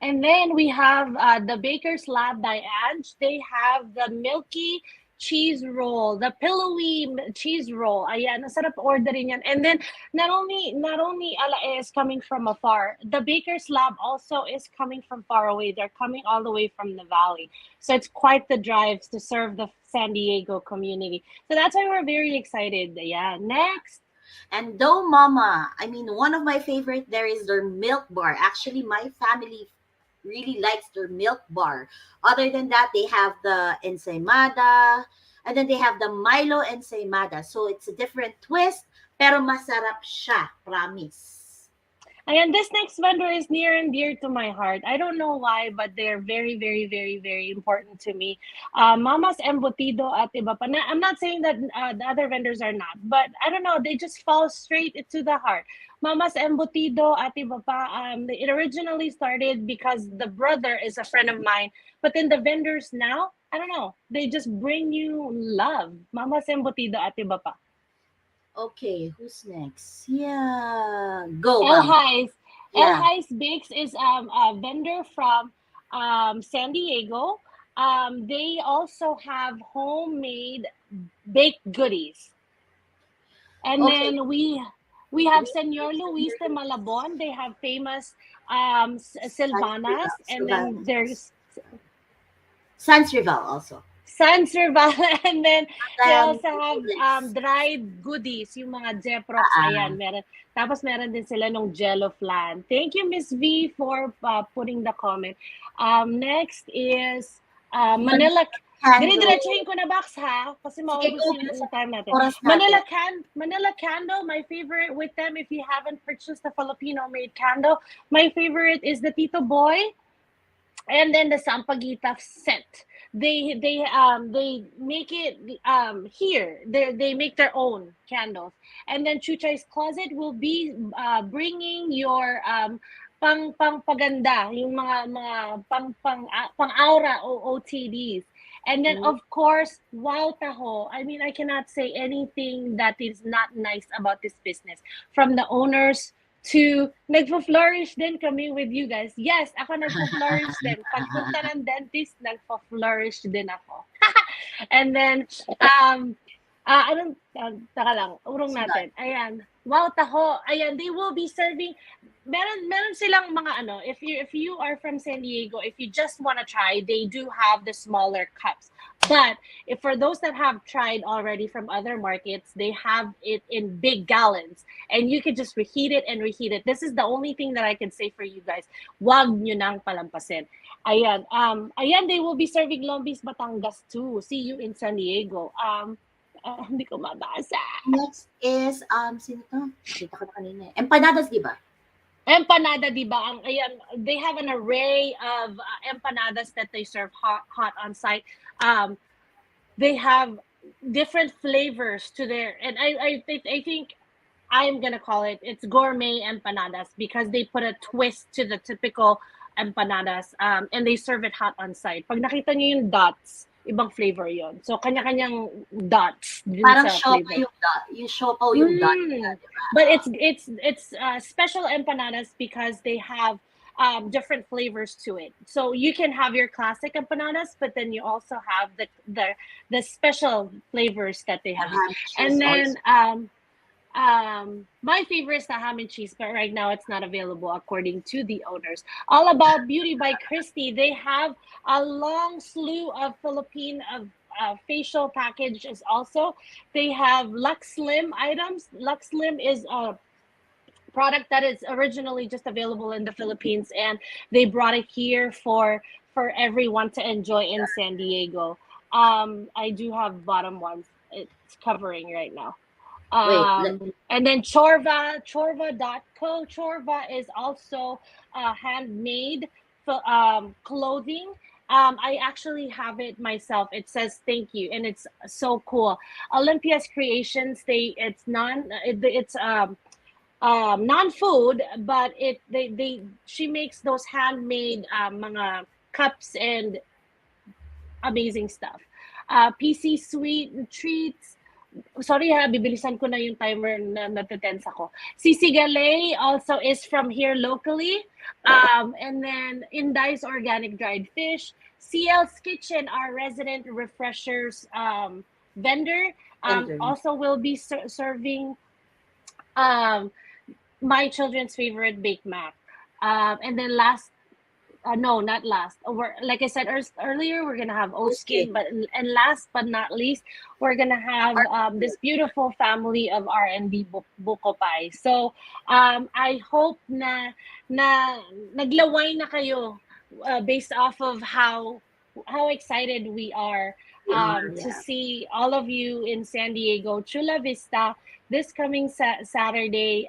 And then we have the Baker's Lab by Ange. They have the milky cheese roll, the pillowy cheese roll. Ayan, nasarap orderin yan. And then not only Alae is coming from afar, the Baker's Lab also is coming from far away. They're coming all the way from the valley. So it's quite the drive to serve the San Diego community. So that's why we're very excited. Yeah, next. And Dough Mama, one of my favorite there is their milk bar. Actually, my family really likes their milk bar. Other than that, they have the ensaymada, and then they have the Milo ensaymada. So it's a different twist, pero masarap siya, promise. And this next vendor is near and dear to my heart. I don't know why, but they're very, very, very, very important to me. Mama's Embutido at iba pa. I'm not saying that the other vendors are not, but I don't know. They just fall straight to the heart. Mama's Embutido at iba pa. It originally started because the brother is a friend of mine, but then the vendors now, I don't know. They just bring you love. Mama's Embutido at iba pa. Okay, who's next? Yeah, go. El Hais. Yeah. El Hais Bakes is a vendor from San Diego. They also have homemade baked goodies. And then we have Senor Luis de Malabon. They have famous Silvanas. And then there's Sans Rival also. Sans Rival, and then they also have dried goodies, yung mga Jeprox, ayan, meron. Tapos meron din sila nung Jello flan. Thank you, Miss V, for putting the comment. Next is Manila. Dire-diretsuhin ko na box, ha? Kasi maubusin yung time natin. Manila Candle, my favorite with them, if you haven't purchased the Filipino-made candle, my favorite is the Tito Boy, and then the Sampaguita set. They make it here. They make their own candles. And then Chuchay's Closet will be bringing your pang paganda, yung mga pang aura OOTDs. And then, Mhm. of course, wow taho. I mean, I cannot say anything that is not nice about this business. From the owners to nagfo-flourish din kami with you guys. Yes, ako nagfo-flourish din. Pagpunta ng dentist, nagfo-flourish din ako. And then, taka lang, urong natin. Ayan. Wow, taho. Ayan, they will be serving, meron silang mga ano, if you are from San Diego, if you just want to try, they do have the smaller cups. But if for those that have tried already from other markets, they have it in big gallons. And you can just reheat it and reheat it. This is the only thing that I can say for you guys. Wag nyo nang palampasin. Ayan, they will be serving Lombis Batangas too. See you in San Diego. Hindi ko mabasa. Next is, sino to? Kita ko na kanina. Empanadas, di ba? Empanada, di ba? Ayan, they have an array of empanadas that they serve hot on site. They have different flavors to their, and I think I'm gonna call it's gourmet empanadas because they put a twist to the typical empanadas, and they serve it hot on site. Pag nakita niyo yung dots, ibang flavor yon. So kanya-kanyang dots din Parang sa siopaw flavor. yung siopaw yung dot. But it's special empanadas because they have different flavors to it. So you can have your classic empanadas, but then you also have the special flavors that they have. And then my favorite is the ham and cheese, but right now it's not available according to the owners. All About Beauty by Christy. They have a long slew of Philippine facial packages also. They have Lux Slim items. Lux Slim is a product that is originally just available in the Philippines, and they brought it here for everyone to enjoy in San Diego. I do have bottom ones. It's covering right now. And then Chorva.co. Chorva is also handmade clothing. I actually have it myself. It says thank you, and it's so cool. Olympia's Creations. It's non-food, but she makes those handmade mga cups and amazing stuff. PC Sweet Treats. Sorry bibilisan ko na yung timer na natetense ako. Cici Galay also is from here locally. And then Indai's Organic Dried Fish. CL's Kitchen, our resident refreshers vendor, also will be serving my children's favorite baked mac. And then not last. Like I said earlier, we're gonna have Oskin, and last but not least, we're gonna have this beautiful family of R&B buko pie. So I hope na naglaway na kayo based off of how excited we are to see all of you in San Diego, Chula Vista, this coming Saturday.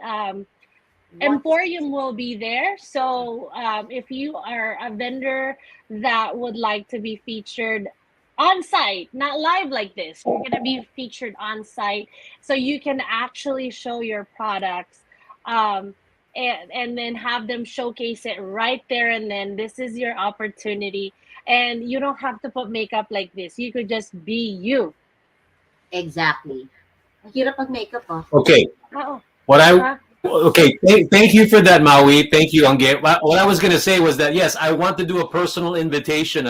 Emporium will be there. So if you are a vendor that would like to be featured on site, not live like this, we're going to be featured on site so you can actually show your products and then have them showcase it right there and then. This is your opportunity, and you don't have to put makeup like this. You could just be you. Exactly. Hirap mag-makeup, oh. Okay. Okay, thank you for that, Maui. Thank you, Angge. What I was going to say was that, yes, I want to do a personal invitation,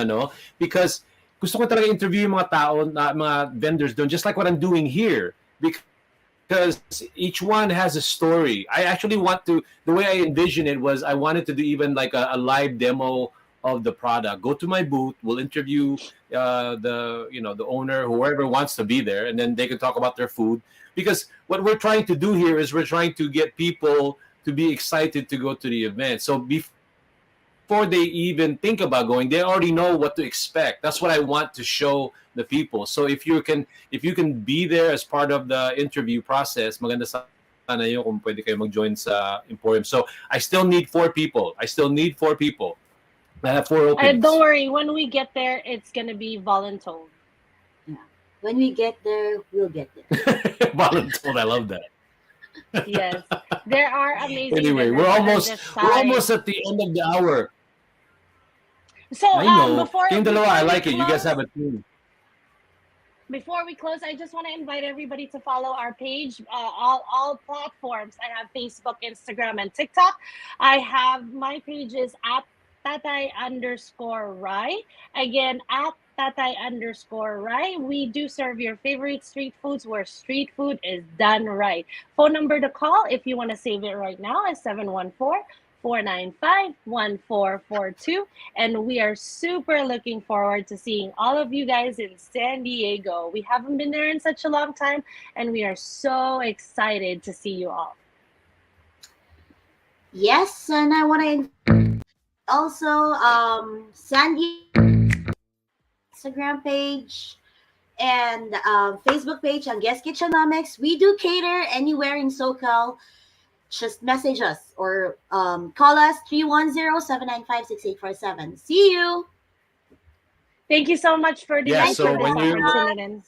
because gusto ko talaga interview yung mga tao, mga vendors doon, just like what I'm doing here. Because each one has a story. I actually the way I envisioned it was I wanted to do even like a live demo of the product. Go to my booth, we'll interview the owner, whoever wants to be there, and then they can talk about their food. Because what we're trying to do here is we're trying to get people to be excited to go to the event. So before they even think about going, they already know what to expect. That's what I want to show the people. So if you can be there as part of the interview process, maganda sana yun kung pwede kayo mag-join sa Emporium. So I still need 4 people. I have 4 openings. Don't worry, when we get there, it's gonna be voluntold. When we get there, we'll get there. Voluntold, I love that. Yes, there are amazing. Anyway, we're almost at the end of the hour. So I know. before Kayong dalawa, I like it. close, you guys have a team. Before we close, I just want to invite everybody to follow our page, all platforms. I have Facebook, Instagram, and TikTok. I have my pages at Tatay_Rai. Again, at Tatay_Rai. We do serve your favorite street foods where street food is done right. Phone number to call if you want to save it right now is 714-495-1442. And we are super looking forward to seeing all of you guys in San Diego. We haven't been there in such a long time, and we are so excited to see you all. Yes, and I want to also Sandy Instagram page and Facebook page on Guest Kitchenomics. We do cater anywhere in SoCal. Just message us or call us 310-795-6847. See you. Thank you so much for the Yeah, so for when this you opportunity.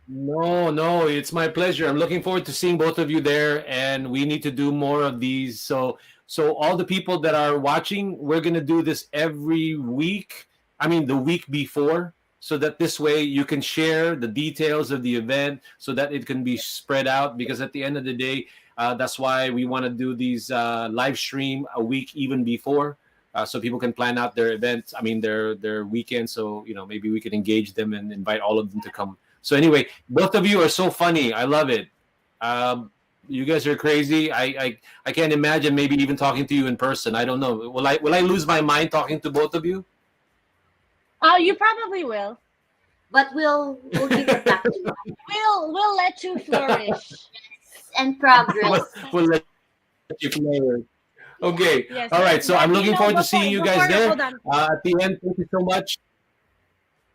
No, it's my pleasure. I'm looking forward to seeing both of you there, and we need to do more of these. So all the people that are watching, we're gonna do this every week. I mean, the week before, so that this way you can share the details of the event, so that it can be spread out. Because at the end of the day, that's why we want to do these live stream a week even before, so people can plan out their events. I mean, their weekend. So maybe we can engage them and invite all of them to come. So anyway, both of you are so funny. I love it. You guys are crazy. I can't imagine maybe even talking to you in person. I don't know. Will I lose my mind talking to both of you? Oh, you probably will. But we'll give it back to you. We'll let you flourish. And progress. We'll let you flourish. Okay. Yes, All right. So I'm looking forward to seeing you guys there. Hold on. At the end, thank you so much.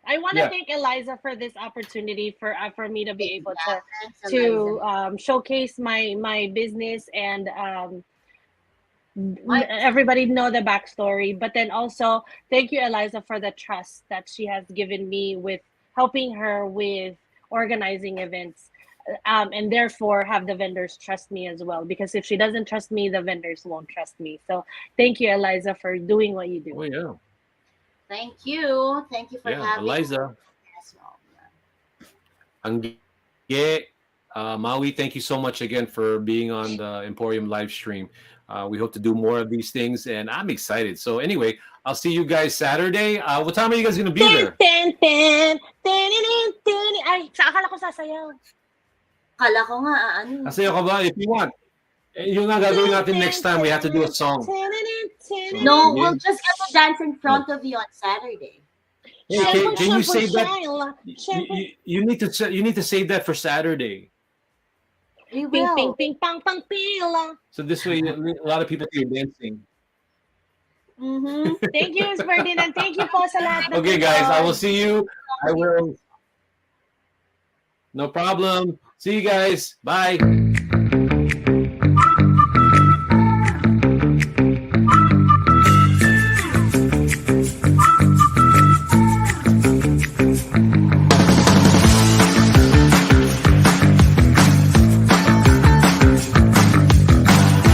I want to thank Eliza for this opportunity for me to be able to showcase my business and everybody know the backstory. But then also thank you, Eliza, for the trust that she has given me with helping her with organizing events. And therefore have the vendors trust me as well. Because if she doesn't trust me, the vendors won't trust me. So thank you, Eliza, for doing what you do. Oh yeah. Thank you. Thank you for having Eliza. me as well. Maui, thank you so much again for being on the Emporium live stream. We hope to do more of these things, and I'm excited. So anyway, I'll see you guys Saturday. What time are you guys going to be there? Ay, akala ko sasayaw. Kala ko nga, ano. Sasayaw ka ba? If you want. Yung nga gagawin natin next time, we have to do a song. No, we'll just get to dance in front of you on Saturday. Hey, can you save that? You need to save that for Saturday. We will. Ping, ping, ping, pang, pila. So this way, a lot of people see you dancing. Mm-hmm. Thank you, Ferdinand. Thank you po sa lahat. Okay, guys, I will see you. I will. No problem. See you guys. Bye.